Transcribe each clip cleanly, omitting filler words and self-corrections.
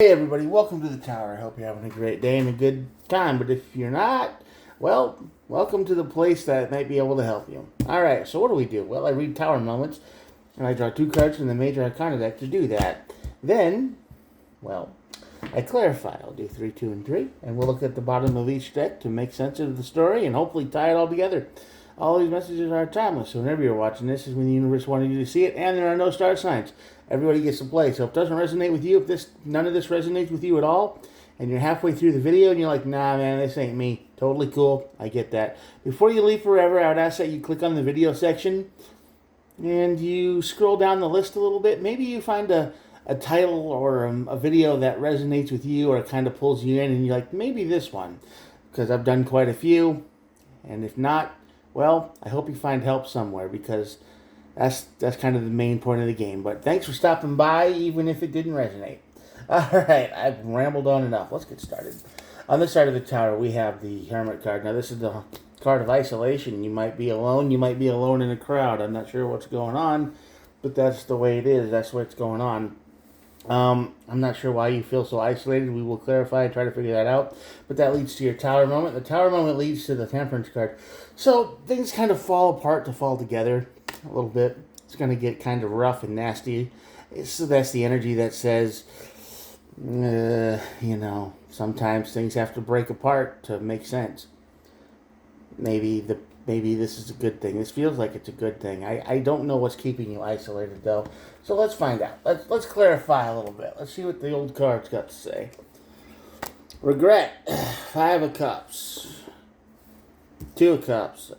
Hey everybody, welcome to the tower. I hope you're having a great day and a good time. But if you're not, well, welcome to the place that might be able to help you. Alright, so what do? Well, I read Tower Moments, and I draw two cards from the Major Arcana deck to do that. Then, well, I clarify. I'll do 3, 2, and 3, and we'll look at the bottom of each deck to make sense of the story and hopefully tie it all together. All these messages are timeless, so whenever you're watching this is when the universe wanted you to see it, and there are no star signs. Everybody gets to play, so if it doesn't resonate with you, if none of this resonates with you at all, and you're halfway through the video and you're like, nah, man, this ain't me. Totally cool. I get that. Before you leave forever, I would ask that you click on the video section and you scroll down the list a little bit. Maybe you find a title or a video that resonates with you or kind of pulls you in, and you're like, maybe this one, because I've done quite a few, and if not, well, I hope you find help somewhere, because that's kind of the main point of the game. But thanks for stopping by, even if it didn't resonate. All right, I've rambled on enough. Let's get started. On this side of the tower, we have the Hermit card. Now, this is the card of isolation. You might be alone. You might be alone in a crowd. I'm not sure what's going on, but that's the way it is. That's what's going on. I'm not sure why you feel so isolated. We will clarify and try to figure that out. But that leads to your Tower moment. The Tower moment leads to the Temperance card. So things kind of fall apart to fall together a little bit. It's going to get kind of rough and nasty. So that's the energy that says, sometimes things have to break apart to make sense. Maybe this is a good thing. This feels like it's a good thing. I don't know what's keeping you isolated, though. So let's find out. Let's clarify a little bit. Let's see what the old cards got to say. Regret. 5 of Cups. 2 of Cups.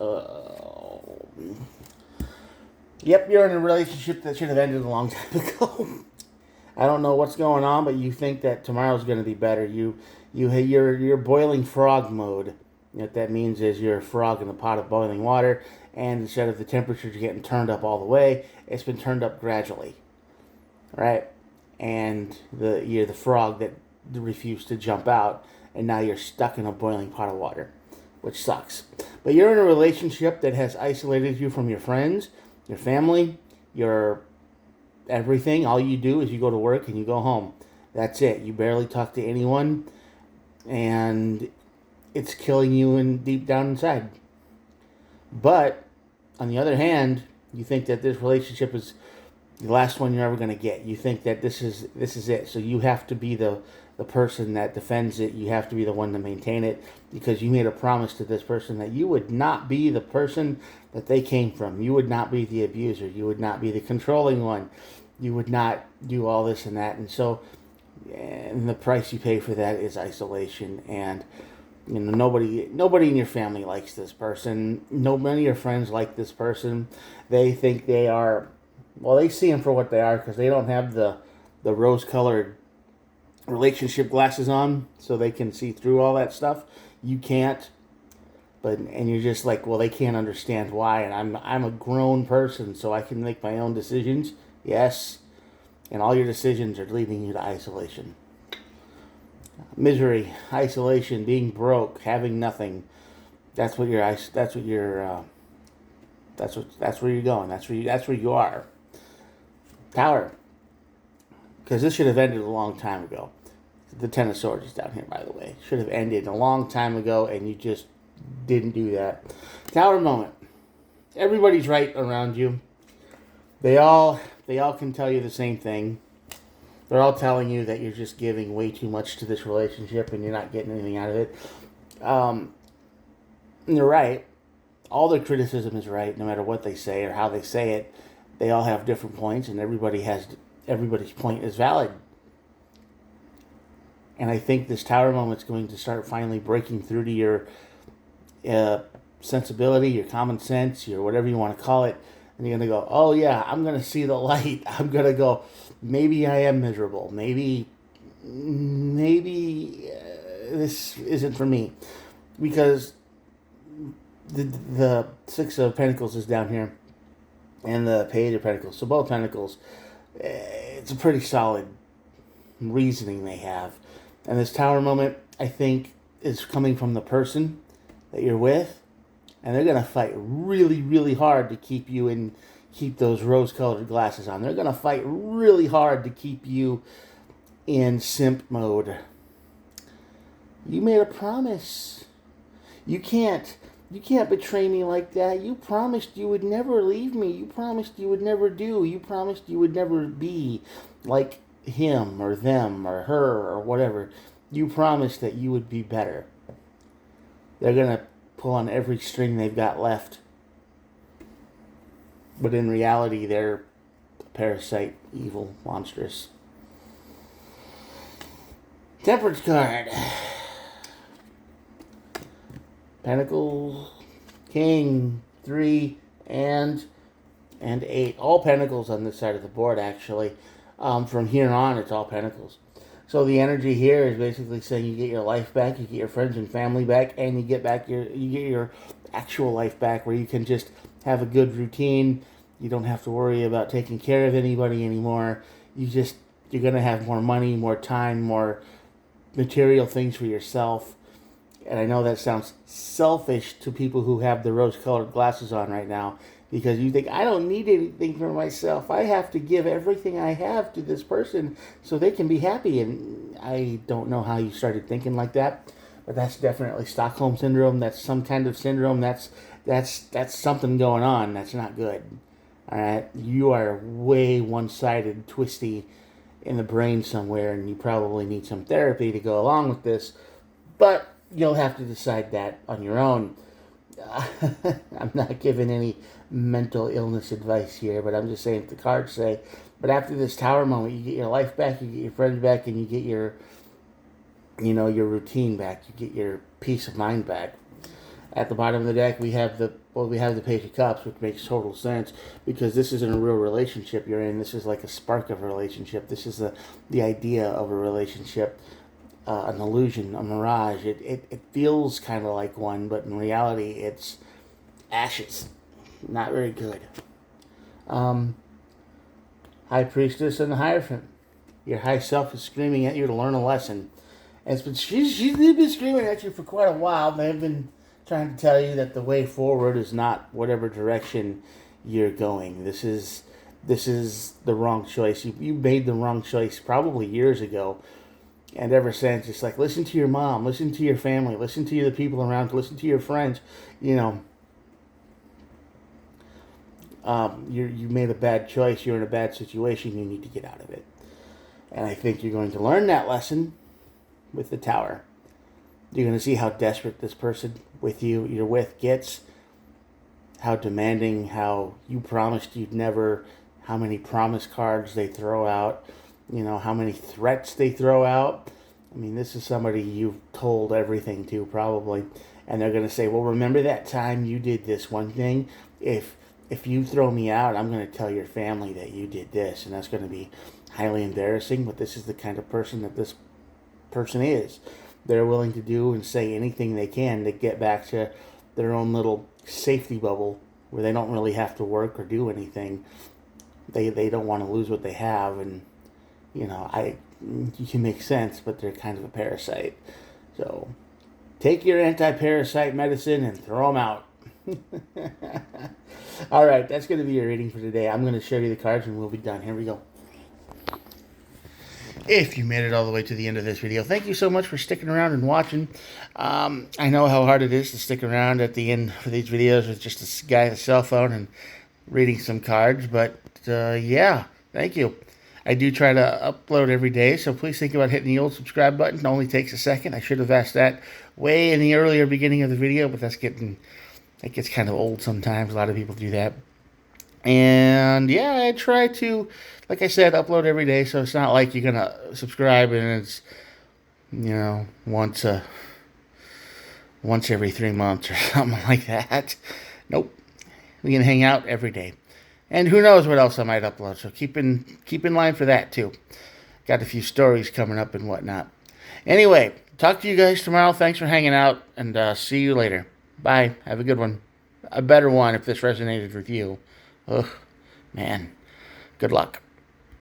Yep, you're in a relationship that should have ended a long time ago. I don't know what's going on, but you think that tomorrow's going to be better. You're boiling frog mode. What that means is you're a frog in a pot of boiling water, and instead of the temperature getting turned up all the way, it's been turned up gradually, right? And you're the frog that refused to jump out, and now you're stuck in a boiling pot of water, which sucks. But you're in a relationship that has isolated you from your friends, your family, your everything. All you do is you go to work and you go home. That's it. You barely talk to anyone, and it's killing you deep down inside. But on the other hand, you think that this relationship is the last one you're ever going to get. You think that this is it. So you have to be the person that defends it. You have to be the one to maintain it, because you made a promise to this person that you would not be the person that they came from. You would not be the abuser. You would not be the controlling one. You would not do all this and that. And so, and the price you pay for that is isolation. And nobody in your family likes this person. None of your friends like this person. They think they are, well, they see them for what they are, because they don't have the rose-colored relationship glasses on, so they can see through all that stuff. You can't. And you're just like, well, they can't understand why, and I'm a grown person, so I can make my own decisions. Yes, and all your decisions are leading you to isolation. Misery, isolation, being broke, having nothing. That's where you're going. That's where you are. Tower. Because this should have ended a long time ago. The Ten of Swords is down here, by the way. Should have ended a long time ago, and you just didn't do that. Tower moment. Everybody's right around you. They all can tell you the same thing. They're all telling you that you're just giving way too much to this relationship and you're not getting anything out of it. And they're right. All their criticism is right, no matter what they say or how they say it. They all have different points, and everybody's point is valid. And I think this Tower moment's going to start finally breaking through to your sensibility, your common sense, your whatever you want to call it. And you're going to go, oh yeah, I'm going to see the light. I'm going to go, maybe I am miserable. Maybe this isn't for me. Because the Six of Pentacles is down here, and the Page of Pentacles. So both Pentacles, it's a pretty solid reasoning they have. And this Tower moment, I think, is coming from the person that you're with. And they're going to fight really, really hard to keep those rose-colored glasses on. They're going to fight really hard to keep you in simp mode. You made a promise. You can't betray me like that. You promised you would never leave me. You promised you would never do. You promised you would never be like him or them or her or whatever. You promised that you would be better. They're going to pull on every string they've got left. But in reality, they're parasite, evil, monstrous. Temperance card. Pentacle, King, 3, and 8. All pentacles on this side of the board, actually. From here on, it's all pentacles. So the energy here is basically saying you get your life back, you get your friends and family back, and you get your actual life back, where you can just have a good routine. You don't have to worry about taking care of anybody anymore. You're going to have more money, more time, more material things for yourself. And I know that sounds selfish to people who have the rose-colored glasses on right now, because you think, I don't need anything for myself. I have to give everything I have to this person so they can be happy. And I don't know how you started thinking like that, but that's definitely Stockholm Syndrome. That's some kind of syndrome. That's something going on. That's not good. All right? You are way one-sided, twisty in the brain somewhere, and you probably need some therapy to go along with this. But you'll have to decide that on your own. I'm not giving any mental illness advice here, but I'm just saying what the cards say. But after this Tower moment, you get your life back, you get your friends back, and you get your routine back. You get your peace of mind back. At the bottom of the deck, we have the Page of Cups, which makes total sense, because this isn't a real relationship you're in. This is like a spark of a relationship. This is the idea of a relationship. An illusion, a mirage. It feels kind of like one, but in reality, it's ashes. Not very good. High Priestess and the Hierophant. Your high self is screaming at you to learn a lesson. And she's been screaming at you for quite a while. They've been trying to tell you that the way forward is not whatever direction you're going. This is the wrong choice. You made the wrong choice probably years ago. And ever since, it's like, listen to your mom, listen to your family, listen to the people around, listen to your friends. You made a bad choice. You're in a bad situation. You need to get out of it. And I think you're going to learn that lesson with the Tower. You're going to see how desperate this person you're with gets, how demanding, how you promised you'd never, how many promise cards they throw out. How many threats they throw out. I mean, this is somebody you've told everything to, probably. And they're going to say, well, remember that time you did this one thing? If you throw me out, I'm going to tell your family that you did this. And that's going to be highly embarrassing. But this is the kind of person that this person is. They're willing to do and say anything they can to get back to their own little safety bubble where they don't really have to work or do anything. They don't want to lose what they have. And you can make sense, but they're kind of a parasite. So take your anti-parasite medicine and throw them out. All right, that's going to be your reading for today. I'm going to show you the cards and we'll be done. Here we go. If you made it all the way to the end of this video, thank you so much for sticking around and watching. I know how hard it is to stick around at the end for these videos with just this guy with a cell phone and reading some cards, but yeah, thank you. I do try to upload every day, so please think about hitting the old subscribe button. It only takes a second. I should have asked that way in the earlier beginning of the video, but that gets kind of old sometimes. A lot of people do that. And yeah, I try to, like I said, upload every day, so it's not like you're going to subscribe and it's, once every 3 months or something like that. Nope. We can hang out every day. And who knows what else I might upload, so keep in line for that too. Got a few stories coming up and whatnot. Anyway, talk to you guys tomorrow. Thanks for hanging out, and see you later. Bye. Have a good one. A better one if this resonated with you. Ugh, man. Good luck.